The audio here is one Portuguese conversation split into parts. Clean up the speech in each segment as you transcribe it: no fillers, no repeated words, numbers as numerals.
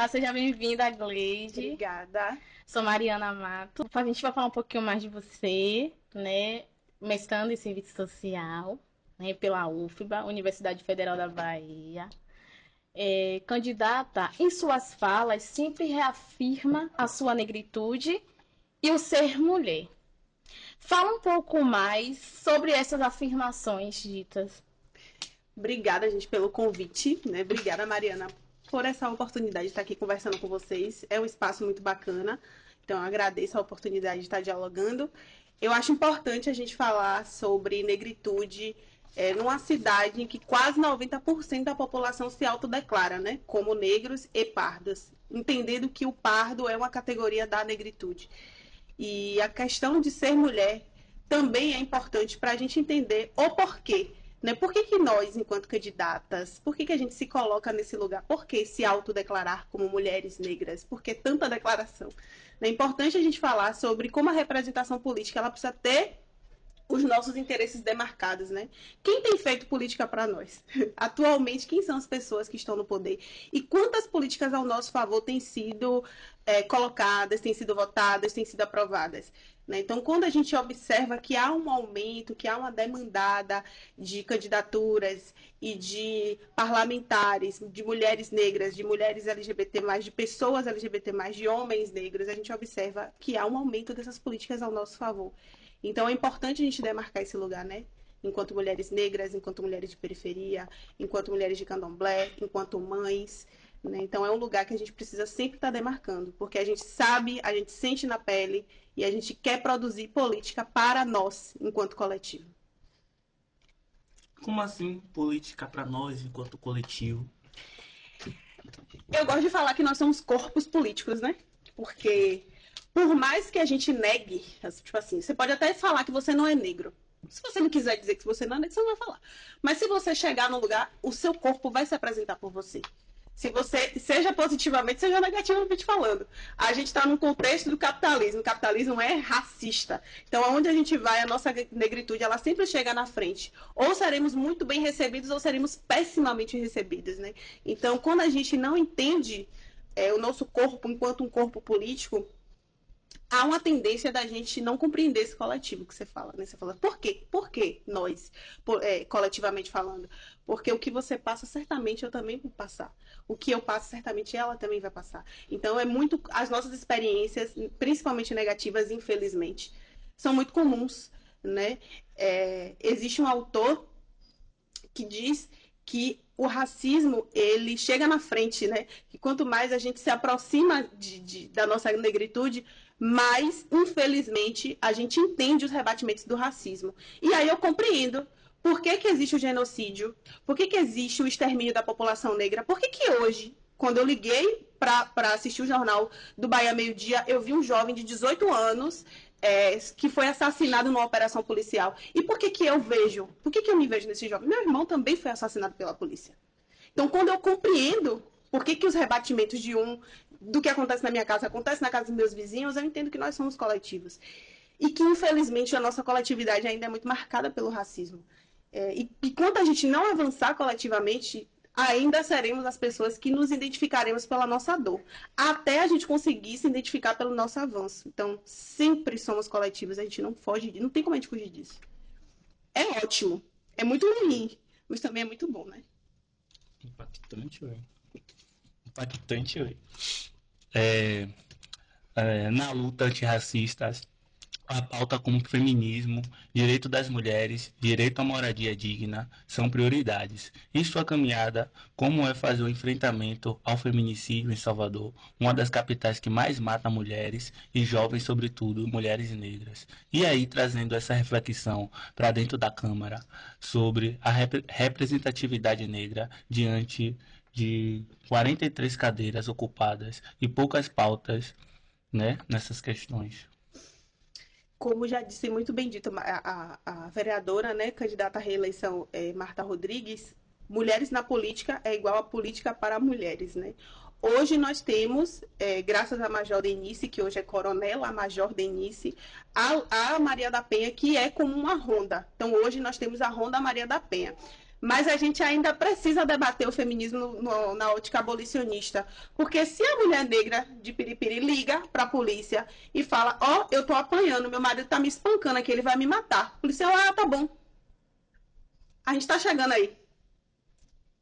Seja bem-vinda, Gleide. Obrigada. Sou Mariana Mato. A gente vai falar um pouquinho mais de você, né? Mestrando em Serviço Social, né? Pela UFBA, Universidade Federal da Bahia. Candidata, em suas falas, sempre reafirma a sua negritude e o ser mulher. Fala um pouco mais sobre essas afirmações ditas. Obrigada, gente, pelo convite, né? Obrigada, Mariana, por essa oportunidade de estar aqui conversando com vocês. É um espaço muito bacana, então eu agradeço a oportunidade de estar dialogando. Eu acho importante a gente falar sobre negritude numa cidade em que quase 90% da população se autodeclara, né? Como negros e pardos. Entendendo que o pardo é uma categoria da negritude. E a questão de ser mulher também é importante para a gente entender o porquê. Né? Por que nós, enquanto candidatas, por que a gente se coloca nesse lugar? Por que se autodeclarar como mulheres negras? Por que tanta declaração? É importante a gente falar sobre como a representação política ela precisa ter os nossos interesses demarcados, né? Quem tem feito política para nós? Atualmente, quem são as pessoas que estão no poder? E quantas políticas ao nosso favor têm sido colocadas, têm sido votadas, têm sido aprovadas? Né? Então, quando a gente observa que há um aumento, que há uma demandada de candidaturas e de parlamentares, de mulheres negras, de mulheres LGBT+, de pessoas LGBT+, de homens negros, a gente observa que há um aumento dessas políticas ao nosso favor. Então é importante a gente demarcar esse lugar, né? Enquanto mulheres negras, enquanto mulheres de periferia, enquanto mulheres de candomblé, enquanto mães. Né? Então é um lugar que a gente precisa sempre estar demarcando, porque a gente sabe, a gente sente na pele e a gente quer produzir política para nós, enquanto coletivo. Como assim política para nós enquanto coletivo? Eu gosto de falar que nós somos corpos políticos, né? Porque por mais que a gente negue, tipo assim, você pode até falar que você não é negro. Se você não quiser dizer que você não é negro, você não vai falar. Mas se você chegar no lugar, o seu corpo vai se apresentar por você. Se você, seja positivamente, seja negativamente falando. A gente está num contexto do capitalismo. O capitalismo é racista. Então, aonde a gente vai, a nossa negritude, ela sempre chega na frente. Ou seremos muito bem recebidos, ou seremos pessimamente recebidos, né? Então, quando a gente não entende o nosso corpo enquanto um corpo político, há uma tendência da gente não compreender esse coletivo que você fala, né? Você fala, por quê? Por que nós, coletivamente falando? Porque o que você passa, certamente eu também vou passar. O que eu passo, certamente ela também vai passar. Então, é muito. As nossas experiências, principalmente negativas, infelizmente, são muito comuns, né? Existe um autor que diz que o racismo ele chega na frente, né? Que quanto mais a gente se aproxima da nossa negritude, mais, infelizmente, a gente entende os rebatimentos do racismo. E aí eu compreendo por que existe o genocídio, por que existe o extermínio da população negra, por que hoje, quando eu liguei para assistir o jornal do Bahia Meio Dia, eu vi um jovem de 18 anos que foi assassinado numa operação policial. E por que eu vejo? Por que eu me vejo nesse jovem? Meu irmão também foi assassinado pela polícia. Então, quando eu compreendo por que os rebatimentos do que acontece na minha casa, acontece na casa dos meus vizinhos, eu entendo que nós somos coletivos. E que, infelizmente, a nossa coletividade ainda é muito marcada pelo racismo. E enquanto a gente não avançar coletivamente, ainda seremos as pessoas que nos identificaremos pela nossa dor, até a gente conseguir se identificar pelo nosso avanço. Então, sempre somos coletivos, a gente não foge, não tem como a gente fugir disso. É ótimo, é muito ruim, mas também é muito bom, né? Impactante, velho. Impactante, velho. É, na luta antirracista, a pauta como feminismo, direito das mulheres, direito à moradia digna são prioridades. Em sua caminhada, como é fazer o enfrentamento ao feminicídio em Salvador, uma das capitais que mais mata mulheres e jovens, sobretudo mulheres negras? E aí, trazendo essa reflexão para dentro da Câmara sobre a representatividade negra diante de 43 cadeiras ocupadas e poucas pautas, né, nessas questões. Como já disse muito bem dito a vereadora, né, candidata à reeleição Marta Rodrigues, mulheres na política é igual a política para mulheres, né? Hoje nós temos, graças a Major Denise, que hoje é coronel, a Major Denise, a Maria da Penha, que é como uma ronda. Então hoje nós temos a Ronda Maria da Penha. Mas a gente ainda precisa debater o feminismo na ótica abolicionista. Porque se a mulher negra de Piripiri liga para a polícia e fala: Ó, eu tô apanhando, meu marido tá me espancando aqui, ele vai me matar. O policial, tá bom. A gente tá chegando aí.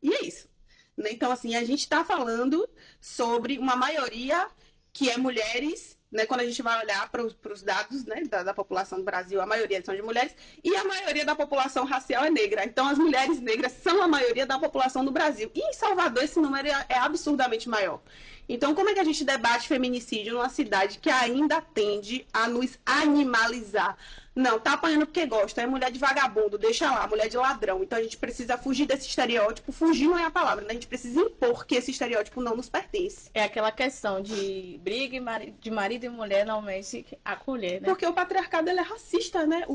E é isso. Então, assim, a gente está falando sobre uma maioria que é mulheres, né? Quando a gente vai olhar para os dados, né, da população do Brasil, a maioria são de mulheres, e a maioria da população racial é negra. Então, as mulheres negras são a maioria da população do Brasil. E em Salvador, esse número é absurdamente maior. Então, como é que a gente debate feminicídio numa cidade que ainda tende a nos animalizar? Não, tá apanhando porque gosta, é mulher de vagabundo, deixa lá, mulher de ladrão. Então a gente precisa fugir desse estereótipo. Fugir não é a palavra, né? A gente precisa impor que esse estereótipo não nos pertence. É aquela questão de briga de marido e mulher normalmente acolher, né? Porque o patriarcado ele é racista, né?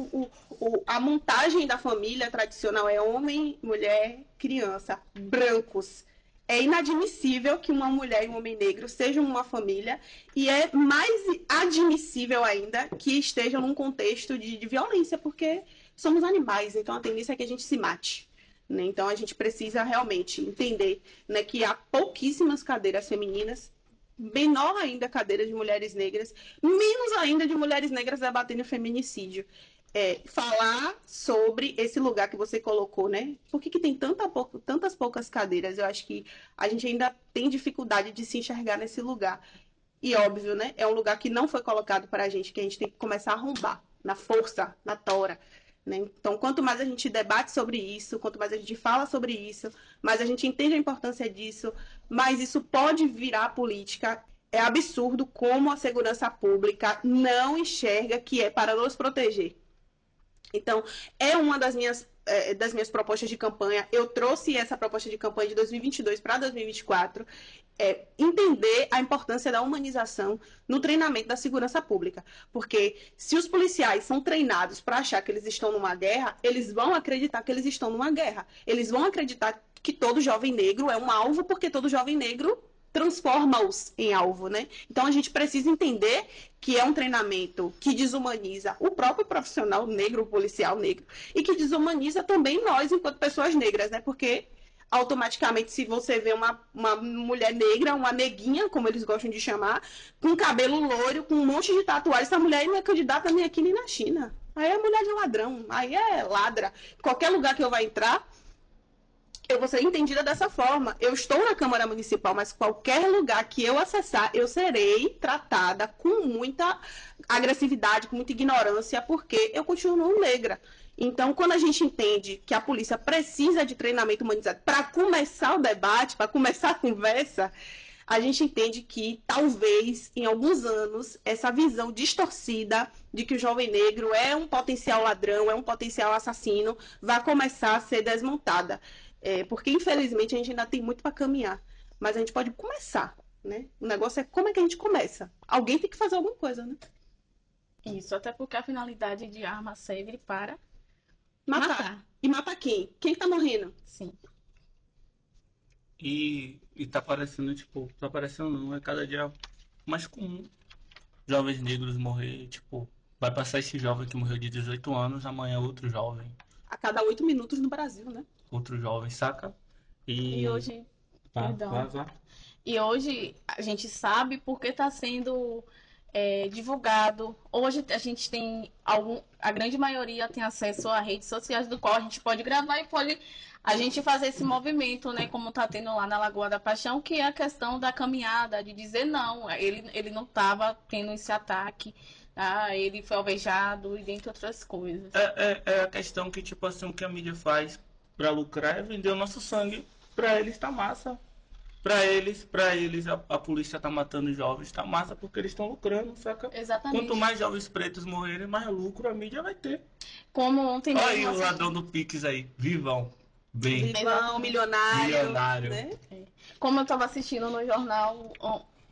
A montagem da família tradicional é homem, mulher, criança, brancos. É inadmissível que uma mulher e um homem negro sejam uma família e é mais admissível ainda que estejam num contexto de violência, porque somos animais, então a tendência é que a gente se mate. Né? Então a gente precisa realmente entender, né, que há pouquíssimas cadeiras femininas, menor ainda cadeiras de mulheres negras, menos ainda de mulheres negras debatendo feminicídio. Falar sobre esse lugar que você colocou, né? Por que tem tantas poucas cadeiras? Eu acho que a gente ainda tem dificuldade de se enxergar nesse lugar. E óbvio, né? É um lugar que não foi colocado para a gente, que a gente tem que começar a arrombar, na força, na tora. Né? Então, quanto mais a gente debate sobre isso, quanto mais a gente fala sobre isso, mais a gente entende a importância disso, mais isso pode virar política. É absurdo como a segurança pública não enxerga que é para nos proteger. Então, é uma das minhas propostas de campanha. Eu trouxe essa proposta de campanha de 2022 para 2024. Entender a importância da humanização no treinamento da segurança pública. Porque se os policiais são treinados para achar que eles estão numa guerra, eles vão acreditar que eles estão numa guerra. Eles vão acreditar que todo jovem negro é um alvo, porque todo jovem negro transforma-os em alvo, né? Então a gente precisa entender que é um treinamento que desumaniza o próprio profissional negro, o policial negro, e que desumaniza também nós enquanto pessoas negras, né? Porque automaticamente, se você vê uma mulher negra, uma neguinha, como eles gostam de chamar, com cabelo loiro, com um monte de tatuagem, essa mulher não é candidata nem aqui nem na China. Aí é mulher de ladrão, aí é ladra. Qualquer lugar que eu vá entrar, eu vou ser entendida dessa forma. Eu estou na Câmara Municipal, mas qualquer lugar que eu acessar, eu serei tratada com muita agressividade, com muita ignorância, porque eu continuo negra. Então, quando a gente entende que a polícia precisa de treinamento humanizado para começar o debate, para começar a conversa, a gente entende que, talvez, em alguns anos, essa visão distorcida de que o jovem negro é um potencial ladrão, é um potencial assassino, vai começar a ser desmontada. Porque, infelizmente, a gente ainda tem muito para caminhar. Mas a gente pode começar, né? O negócio é como é que a gente começa. Alguém tem que fazer alguma coisa, né? Isso, até porque a finalidade de arma serve para Matar. E matar quem? Quem tá morrendo? Sim. E tá parecendo, tipo, tá parecendo não, é cada dia mais comum jovens negros morrer, tipo, vai passar esse jovem que morreu de 18 anos, amanhã outro jovem, A cada 8 minutos no Brasil, né? saca? E hoje, perdão. Vai. E hoje a gente sabe porque está sendo divulgado. Hoje a gente tem a grande maioria tem acesso a redes sociais do qual a gente pode gravar e pode a gente fazer esse movimento, né? Como está tendo lá na Lagoa da Paixão, que é a questão da caminhada, de dizer não, ele não estava tendo esse ataque, tá? Ele foi alvejado e dentre outras coisas. É a questão que, tipo assim, o que a mídia faz pra lucrar é vender o nosso sangue. Pra eles tá massa. Pra eles a polícia tá matando jovens, tá massa porque eles estão lucrando, saca? Exatamente. Quanto mais jovens pretos morrerem, mais lucro a mídia vai ter. Como ontem Olha mesmo aí o ladrão do Pix aí, vivão. Bem. Vivão, milionário. Né? Como eu estava assistindo no jornal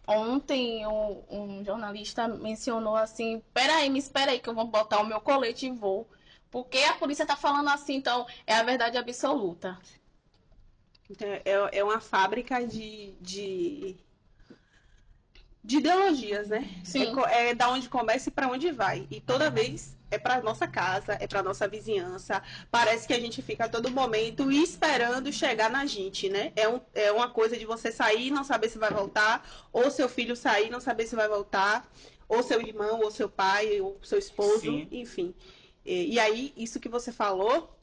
ontem, um jornalista mencionou assim: peraí, me espera aí que eu vou botar o meu colete e vou. Porque a polícia tá falando assim, então é a verdade absoluta. É uma fábrica de de ideologias, né? Sim. É da onde começa e para onde vai. E toda vez é para nossa casa, é para nossa vizinhança. Parece que a gente fica a todo momento esperando chegar na gente, né? É uma coisa de você sair e não saber se vai voltar, ou seu filho sair e não saber se vai voltar, ou seu irmão, ou seu pai, ou seu esposo, Sim. enfim. E aí, isso que você falou,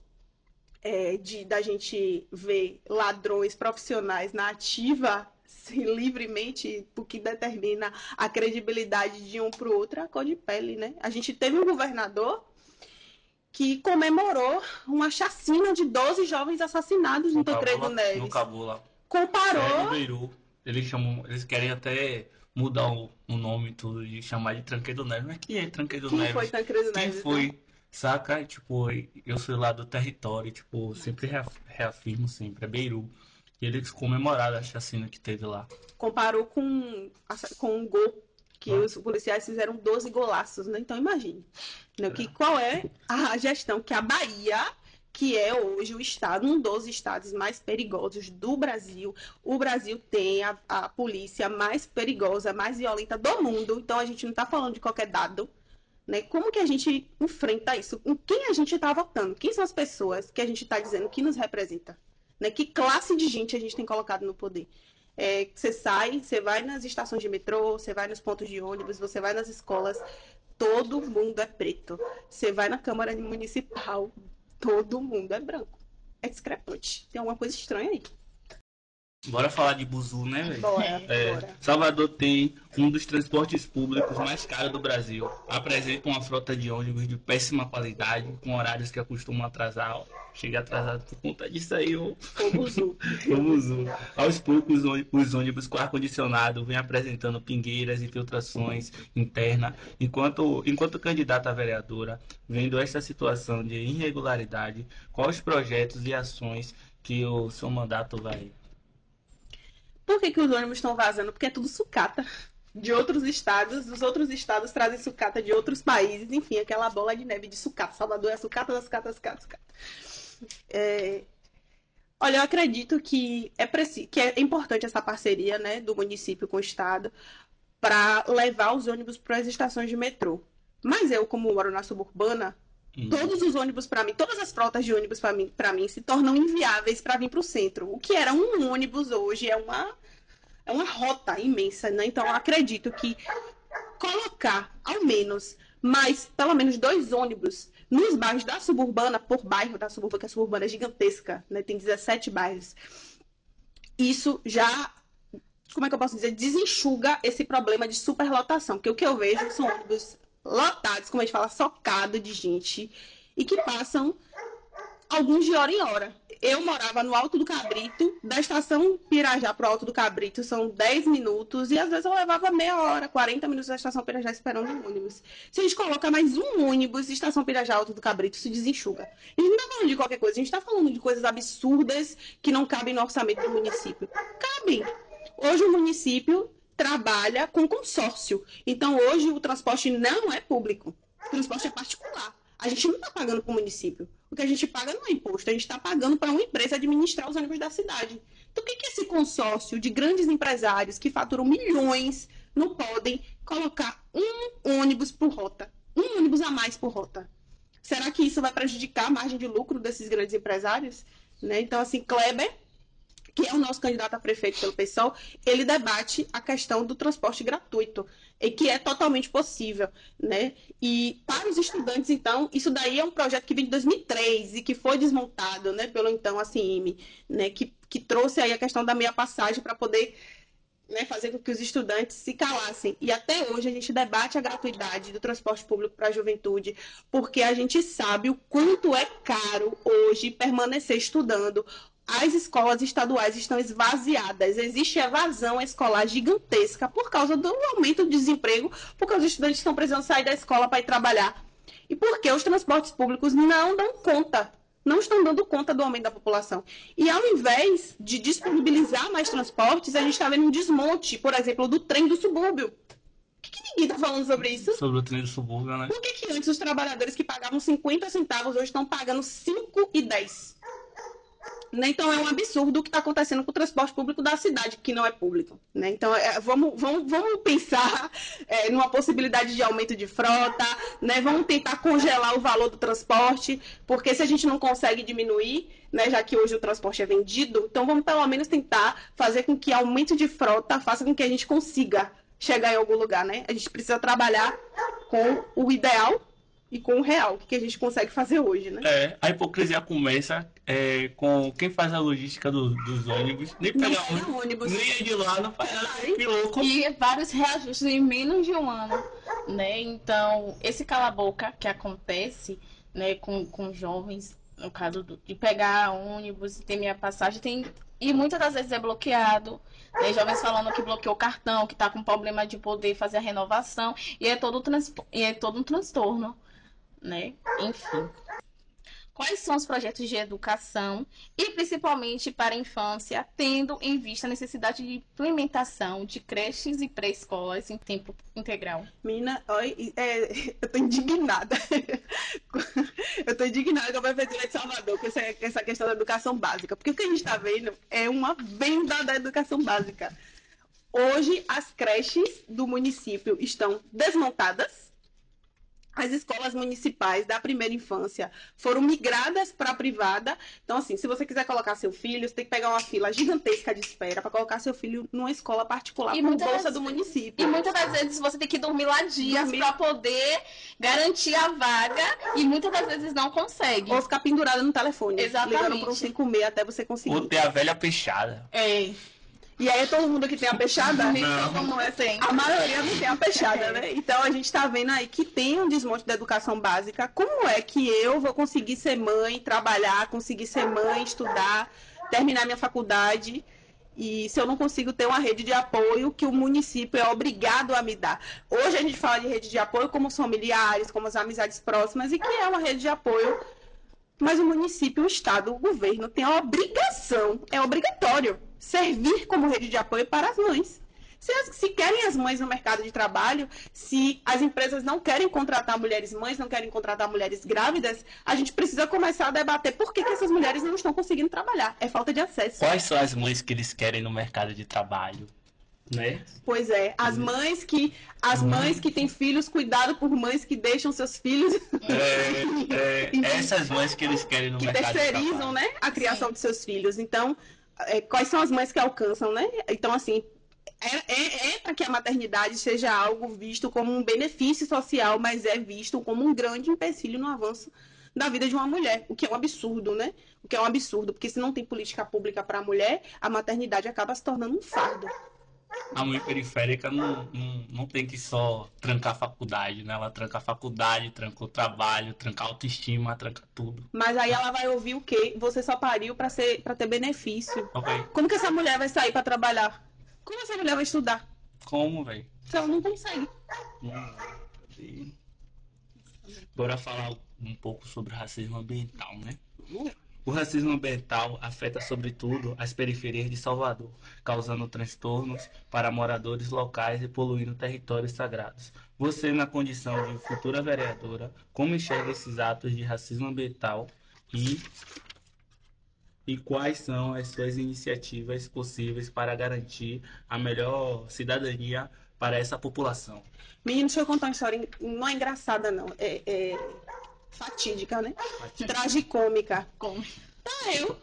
da gente ver ladrões profissionais na ativa livremente, o que determina a credibilidade de um para o outro é a cor de pele, né? A gente teve um governador que comemorou uma chacina de 12 jovens assassinados no Tancredo Neves. No Cabula. Comparou. No Beiru. Eles querem até mudar o nome e tudo, de chamar de Tancredo Neves. Mas quem é Tancredo Quem Neves? foi Tancredo Quem Neves? foi? Né? Saca? Tipo, eu sou lá do território, tipo, sempre reafirmo sempre, é Beiru. E eles comemoraram a chacina que teve lá. Comparou com um gol que os policiais fizeram 12 golaços, né? Então imagine, né? Qual é a gestão que a Bahia, que é hoje o estado, um dos estados mais perigosos do Brasil. O Brasil tem a polícia mais perigosa, mais violenta do mundo. Então a gente não está falando de qualquer dado. Né? Como que a gente enfrenta isso? Com quem a gente está votando? Quem são as pessoas que a gente está dizendo que nos representa? Né? Que classe de gente a gente tem colocado no poder? Você sai, você vai nas estações de metrô, você vai nos pontos de ônibus, você vai nas escolas, todo mundo é preto. Você vai na Câmara Municipal, todo mundo é branco. É discrepante. Tem alguma coisa estranha aí. Bora falar de buzu, né, velho? Bora. Salvador tem um dos transportes públicos mais caros do Brasil. Apresenta uma frota de ônibus de péssima qualidade, com horários que acostumam atrasar. Chega atrasado por conta disso aí, O buzu. o buzu. Aos poucos, os ônibus com ar-condicionado vêm apresentando pingueiras e filtrações internas. Enquanto candidata a vereadora, vendo esta situação de irregularidade, quais projetos e ações que o seu mandato vai... Por que os ônibus estão vazando? Porque é tudo sucata de outros estados. Os outros estados trazem sucata de outros países. Enfim, aquela bola de neve de sucata. Salvador é a sucata da sucata, sucata. Olha, eu acredito que é importante essa parceria, né, do município com o estado para levar os ônibus para as estações de metrô. Mas eu, como moro na suburbana, todos os ônibus para mim, todas as frotas de ônibus para mim se tornam inviáveis para vir para o centro. O que era um ônibus hoje é uma rota imensa, né? Então eu acredito que colocar ao menos pelo menos 2 ônibus nos bairros da suburbana, por bairro da suburbana, que a suburbana é gigantesca, né? Tem 17 bairros. Isso já, como é que eu posso dizer, desenxuga esse problema de superlotação, porque o que eu vejo são ônibus lotados, como a gente fala, socado de gente, e que passam alguns de hora em hora. Eu morava no Alto do Cabrito, da estação Pirajá para o Alto do Cabrito são 10 minutos, e às vezes eu levava meia hora, 40 minutos da estação Pirajá esperando um ônibus. Se a gente coloca mais um ônibus, estação Pirajá, Alto do Cabrito, se desenxuga. A gente não está falando de qualquer coisa, a gente está falando de coisas absurdas que não cabem no orçamento do município. Cabem. Hoje o município trabalha com consórcio. Então, hoje o transporte não é público. O transporte é particular. A gente não está pagando para o município. O que a gente paga não é imposto. A gente está pagando para uma empresa administrar os ônibus da cidade. Então, o que esse consórcio de grandes empresários que faturam milhões não podem colocar um ônibus por rota? Um ônibus a mais por rota. Será que isso vai prejudicar a margem de lucro desses grandes empresários? Né? Então, assim, Kleber, que é o nosso candidato a prefeito pelo PSOL, ele debate a questão do transporte gratuito, e que é totalmente possível, né? E para os estudantes, então, isso daí é um projeto que vem de 2003 e que foi desmontado, né, pelo então ACM, né, que trouxe aí a questão da meia passagem para poder, né, fazer com que os estudantes se calassem. E até hoje a gente debate a gratuidade do transporte público para a juventude, porque a gente sabe o quanto é caro hoje permanecer estudando. As escolas estaduais estão esvaziadas. Existe evasão escolar gigantesca por causa do aumento do desemprego, porque os estudantes estão precisando sair da escola para ir trabalhar. E porque os transportes públicos não dão conta, não estão dando conta do aumento da população. E ao invés de disponibilizar mais transportes, a gente está vendo um desmonte, por exemplo, do trem do subúrbio. Por que ninguém está falando sobre isso? Sobre o trem do subúrbio, né? Por que antes os trabalhadores que pagavam 50 centavos hoje estão pagando 5,10? Né? Então é um absurdo o que está acontecendo com o transporte público da cidade, que não é público. Né? Então vamos pensar numa possibilidade de aumento de frota, né? Vamos tentar congelar o valor do transporte, porque se a gente não consegue diminuir, né, já que hoje o transporte é vendido, então vamos pelo menos tentar fazer com que aumento de frota faça com que a gente consiga chegar em algum lugar. Né? A gente precisa trabalhar com o ideal e com o real, o que a gente consegue fazer hoje, né? A hipocrisia começa com quem faz a logística dos ônibus, nem pega ônibus, nem é de lá, não faz nada, que louco. E vários reajustes em menos de um ano, né? Então, esse cala-boca que acontece, né, com jovens, no caso de pegar ônibus e ter minha passagem, e muitas das vezes é bloqueado, né? Jovens falando que bloqueou o cartão, que está com problema de poder fazer a renovação, e é todo um transtorno. Né? Enfim. Quais são os projetos de educação e principalmente para a infância, tendo em vista a necessidade de implementação de creches e pré-escolas em tempo integral? Mina, eu tô indignada. Eu tô indignada com a Prefeitura de Salvador com essa questão da educação básica, porque o que a gente está vendo é uma venda da educação básica. Hoje, as creches do município estão desmontadas. As escolas municipais da primeira infância foram migradas para a privada. Então, assim, se você quiser colocar seu filho, você tem que pegar uma fila gigantesca de espera para colocar seu filho numa escola particular com bolsa do município. E muitas das vezes você tem que dormir lá dias para poder garantir a vaga e muitas das vezes não consegue. Ou ficar pendurada no telefone. Exatamente. Ligando para um 56 até você conseguir. Ou ter a velha peixada. E aí todo mundo que tem a peixada, não é assim. A maioria não tem a peixada, né? Então a gente tá vendo aí que tem um desmonte da educação básica. Como é que eu vou conseguir ser mãe, trabalhar, conseguir ser mãe, estudar, terminar minha faculdade, e se eu não consigo ter uma rede de apoio que o município é obrigado a me dar? Hoje a gente fala de rede de apoio como os familiares, como as amizades próximas, e que é uma rede de apoio, mas o município, o estado, o governo tem a obrigação, é obrigatório, servir como rede de apoio para as mães. Se querem as mães no mercado de trabalho, se as empresas não querem contratar mulheres mães, não querem contratar mulheres grávidas, a gente precisa começar a debater por que essas mulheres não estão conseguindo trabalhar. É falta de acesso. Quais são as mães que eles querem no mercado de trabalho? Né? Pois é, as mães que têm filhos, cuidado por mães que deixam seus filhos. Essas mães que eles querem no mercado de trabalho. Que terceirizam, né, a criação de seus filhos. Então, quais são as mães que alcançam, né? Então, assim, para que a maternidade seja algo visto como um benefício social, mas é visto como um grande empecilho no avanço da vida de uma mulher, o que é um absurdo, né? O que é um absurdo, porque se não tem política pública para a mulher, a maternidade acaba se tornando um fardo. A mãe periférica não tem que só trancar a faculdade, né? Ela tranca a faculdade, tranca o trabalho, tranca a autoestima, tranca tudo. Mas aí ela vai ouvir o quê? Você só pariu para ter benefício. Okay. Como que essa mulher vai sair para trabalhar? Como essa mulher vai estudar? Como, velho? Se ela não consegue. Bora falar um pouco sobre racismo ambiental, né? O racismo ambiental afeta sobretudo as periferias de Salvador, causando transtornos para moradores locais e poluindo territórios sagrados. Você, na condição de futura vereadora, como enxerga esses atos de racismo ambiental e quais são as suas iniciativas possíveis para garantir a melhor cidadania para essa população? Menino, deixa eu contar uma história, não é engraçada não, é fatídica, né? Tragicômica. Como? Eu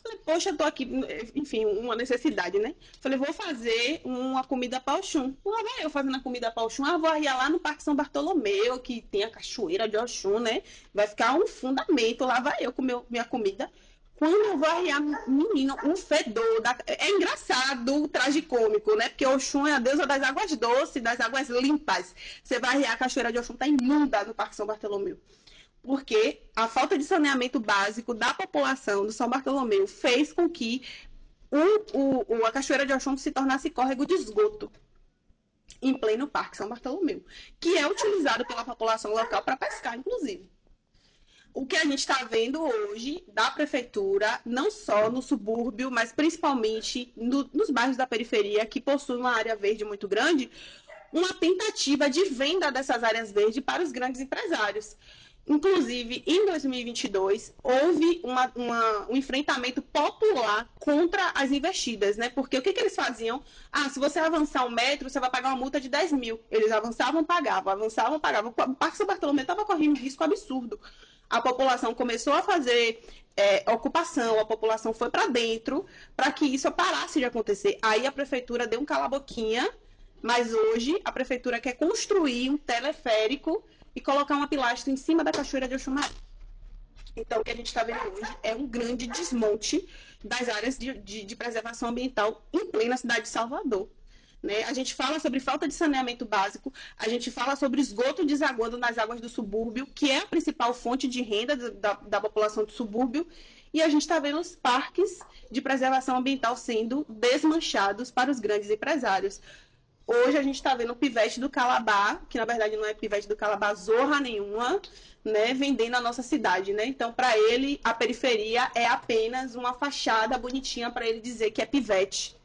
falei, poxa, eu tô aqui, enfim, uma necessidade, né? Falei, vou fazer uma comida para Oxum. Lá vai eu fazendo a comida para Oxum. Vou arriar lá no Parque São Bartolomeu, que tem a cachoeira de Oxum, né? Vai ficar um fundamento. Lá vai eu com minha comida. Quando eu vou arriar, menino, um fedor. É engraçado, tragicômico, né? Porque Oxum é a deusa das águas doces, das águas limpas. Você vai arriar, a cachoeira de Oxum tá imunda no Parque São Bartolomeu. Porque a falta de saneamento básico da população do São Bartolomeu fez com que a Cachoeira de Oxum se tornasse córrego de esgoto em pleno Parque São Bartolomeu, que é utilizado pela população local para pescar, inclusive. O que a gente está vendo hoje da prefeitura, não só no subúrbio, mas principalmente nos bairros da periferia, que possuem uma área verde muito grande, uma tentativa de venda dessas áreas verdes para os grandes empresários. Inclusive, em 2022, houve um enfrentamento popular contra as investidas, né? Porque o que eles faziam? Ah, se você avançar 1 metro, você vai pagar uma multa de 10 mil. Eles avançavam, pagavam, avançavam, pagavam. O Parque São Bartolomeu estava correndo um risco absurdo. A população começou a fazer ocupação, a população foi para dentro para que isso parasse de acontecer. Aí a prefeitura deu um cala-boquinha, mas hoje a prefeitura quer construir um teleférico e colocar uma pilastra em cima da cachoeira de Oxumaré. Então, o que a gente está vendo hoje é um grande desmonte das áreas de preservação ambiental em plena cidade de Salvador. Né? A gente fala sobre falta de saneamento básico, a gente fala sobre esgoto desaguando nas águas do subúrbio, que é a principal fonte de renda da população do subúrbio, e a gente está vendo os parques de preservação ambiental sendo desmanchados para os grandes empresários. Hoje a gente está vendo o pivete do Calabá, que na verdade não é pivete do Calabá zorra nenhuma, né, vendendo a nossa cidade, né? Então, para ele, a periferia é apenas uma fachada bonitinha para ele dizer que é pivete.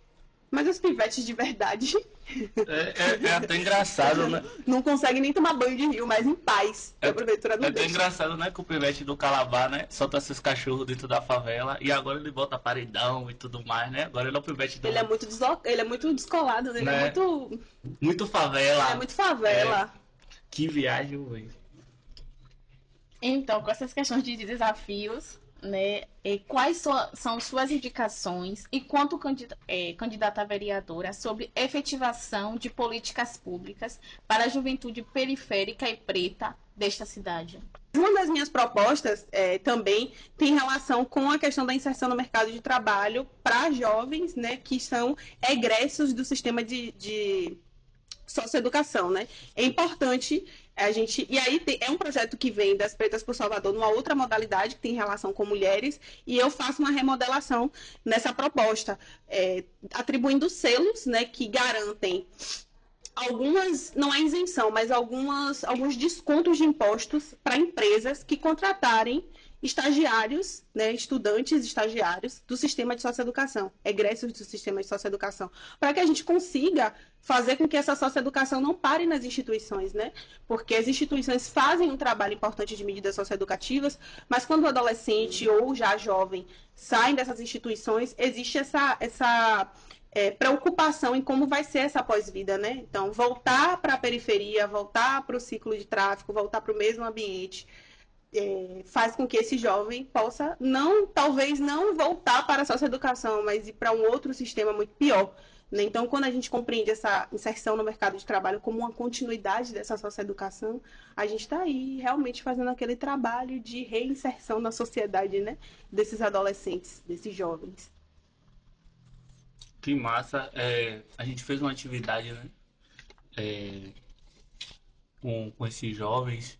Mas os pivetes de verdade É até engraçado, né? não conseguem nem tomar banho de rio, mas em paz. A prefeitura não É até deixa. engraçado, né? Que o pivete do Calabá, né? Solta esses cachorros dentro da favela e agora ele bota paredão e tudo mais, né? Agora ele é o pivete do... Ele é muito descolado, né? Ele Né? é muito, Muito favela. é muito favela. Que viagem, velho. Então, com essas questões de desafios, né, quais são suas indicações e quanto candidata a vereadora sobre efetivação de políticas públicas para a juventude periférica e preta desta cidade? Uma das minhas propostas também tem relação com a questão da inserção no mercado de trabalho para jovens, né, que são egressos do sistema de socioeducação, né? É importante a gente... E aí é um projeto que vem das Pretas por Salvador numa outra modalidade que tem relação com mulheres, e eu faço uma remodelação nessa proposta, atribuindo selos, né, que garantem algumas, não é isenção, mas alguns descontos de impostos para empresas que contratarem estagiários, né, estudantes estagiários do sistema de socioeducação, egressos do sistema de socioeducação, para que a gente consiga fazer com que essa socioeducação não pare nas instituições, né? Porque as instituições fazem um trabalho importante de medidas socioeducativas, mas quando o adolescente ou já jovem saem dessas instituições, existe essa preocupação em como vai ser essa pós-vida, né? Então, voltar para a periferia, voltar para o ciclo de tráfico, voltar para o mesmo ambiente, faz com que esse jovem possa, talvez não voltar para a socioeducação, mas ir para um outro sistema muito pior. Né? Então, quando a gente compreende essa inserção no mercado de trabalho como uma continuidade dessa socioeducação, a gente está aí realmente fazendo aquele trabalho de reinserção na sociedade, né? Desses adolescentes, desses jovens. Que massa. A gente fez uma atividade, né? Com esses jovens,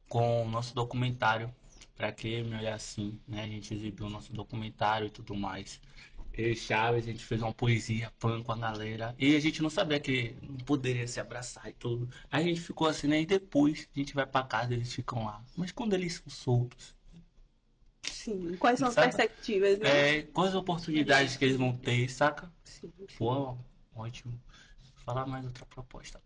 com o nosso documentário, Pra Que Me Olhar Assim, né? A gente exibiu o nosso documentário e tudo mais. Eu e Chaves, a gente fez uma poesia, pã com a galera, e a gente não sabia que não poderia se abraçar e tudo. Aí a gente ficou assim, né? E depois a gente vai pra casa, eles ficam lá. Mas quando eles são soltos, Sim. Quais são as sabe? perspectivas, né? Quais oportunidades que eles vão ter, saca? Sim. Pô, ótimo. Falar mais outra proposta.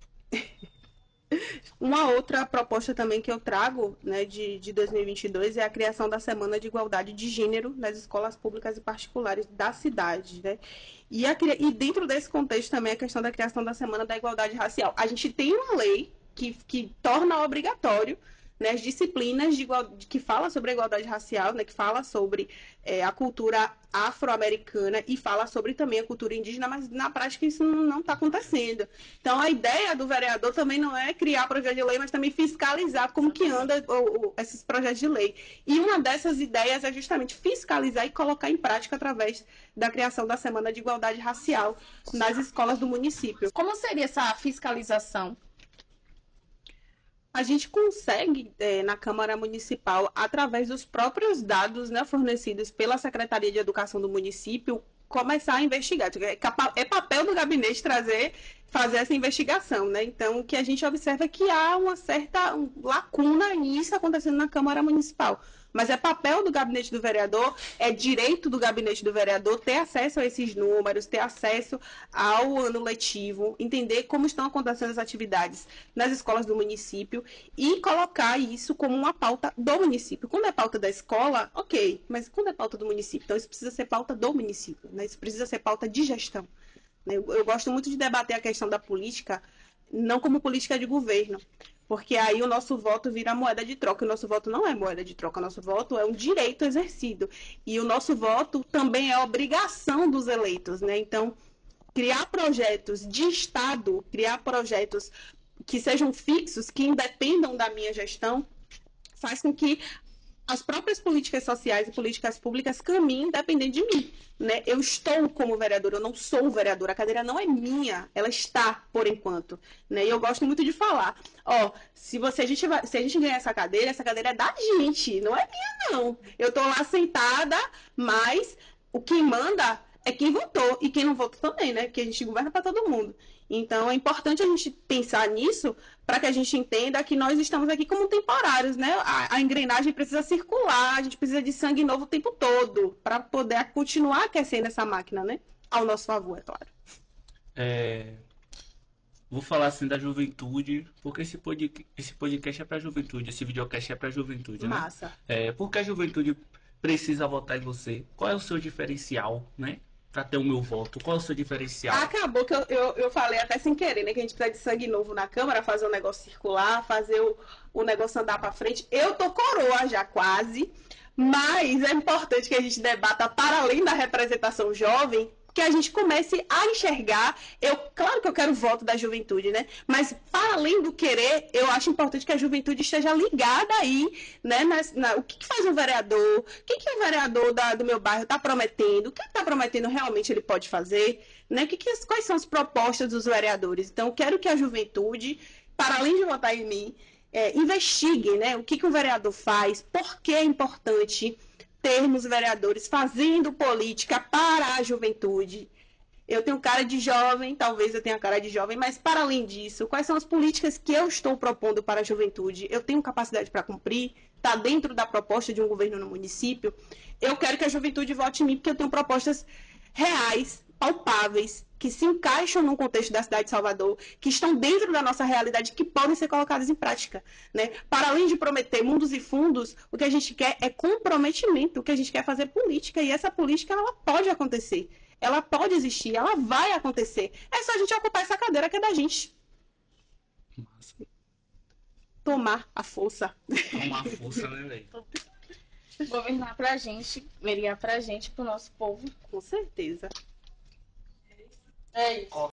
Uma outra proposta também que eu trago, né, de 2022 é a criação da Semana de Igualdade de Gênero nas escolas públicas e particulares da cidade, né? E dentro desse contexto também a questão da criação da Semana da Igualdade Racial. A gente tem uma lei que torna obrigatório, né, as disciplinas que fala sobre a igualdade racial, né, que fala sobre a cultura afro-americana e fala sobre também a cultura indígena, mas na prática isso não está acontecendo. Então a ideia do vereador também não é criar projeto de lei, mas também fiscalizar como que anda esses projetos de lei. E uma dessas ideias é justamente fiscalizar e colocar em prática através da criação da Semana de Igualdade Racial nas escolas do município. Como seria essa fiscalização? A gente consegue, na Câmara Municipal, através dos próprios dados, né, fornecidos pela Secretaria de Educação do município, começar a investigar. É papel do gabinete trazer fazer essa investigação, né? Então, o que a gente observa é que há uma certa lacuna nisso acontecendo na Câmara Municipal. Mas é papel do gabinete do vereador, é direito do gabinete do vereador ter acesso a esses números, ter acesso ao ano letivo, entender como estão acontecendo as atividades nas escolas do município e colocar isso como uma pauta do município. Quando é pauta da escola, ok, mas quando é pauta do município? Então, isso precisa ser pauta do município, né? Isso precisa ser pauta de gestão. Eu gosto muito de debater a questão da política, não como política de governo, porque aí o nosso voto vira moeda de troca. O nosso voto não é moeda de troca, o nosso voto é um direito exercido. E o nosso voto também é obrigação dos eleitos, né? Então, criar projetos de Estado, criar projetos que sejam fixos, que independam da minha gestão, faz com que as próprias políticas sociais e políticas públicas caminhem dependendo de mim, né? Eu estou como vereadora, eu não sou vereadora, a cadeira não é minha, ela está por enquanto, né? E eu gosto muito de falar, ó, se a gente ganhar essa cadeira é da gente, não é minha não. Eu tô lá sentada, mas o que manda é quem votou e quem não votou também, né? Porque a gente governa para todo mundo. Então é importante a gente pensar nisso para que a gente entenda que nós estamos aqui como temporários, né? A engrenagem precisa circular, a gente precisa de sangue novo o tempo todo para poder continuar aquecendo essa máquina, né? Ao nosso favor, é claro. Vou falar assim da juventude, porque esse podcast é para juventude, esse videocast é para juventude, né? Massa. Por que a juventude precisa votar em você? Qual é o seu diferencial, né? Para ter o meu voto, qual é o seu diferencial? Acabou que eu falei até sem querer, né? Que a gente precisa de sangue novo na Câmara, fazer o negócio circular, fazer o negócio andar para frente. Eu tô coroa já quase, mas é importante que a gente debata para além da representação jovem, que a gente comece a enxergar. Claro que eu quero o voto da juventude, né? Mas para além do querer, eu acho importante que a juventude esteja ligada aí, né? O que faz um vereador? O que o vereador do meu bairro está prometendo? O que está prometendo realmente ele pode fazer? Né? Quais são as propostas dos vereadores? Então, eu quero que a juventude, para além de votar em mim, investigue, né? O que o vereador faz, por que é importante termos vereadores fazendo política para a juventude. Eu tenho cara de jovem, talvez eu tenha cara de jovem, mas para além disso, quais são as políticas que eu estou propondo para a juventude? Eu tenho capacidade para cumprir? Está dentro da proposta de um governo no município? Eu quero que a juventude vote em mim, porque eu tenho propostas reais, palpáveis, que se encaixam no contexto da cidade de Salvador, que estão dentro da nossa realidade, que podem ser colocadas em prática, né? Para além de prometer mundos e fundos, o que a gente quer é comprometimento, o que a gente quer é fazer política, e essa política ela pode acontecer, ela pode existir, ela vai acontecer. É só a gente ocupar essa cadeira que é da gente. Massa. Tomar a força. Tomar força, né, velho? Governar pra gente, verear pra gente, pro nosso povo. Com certeza. É isso.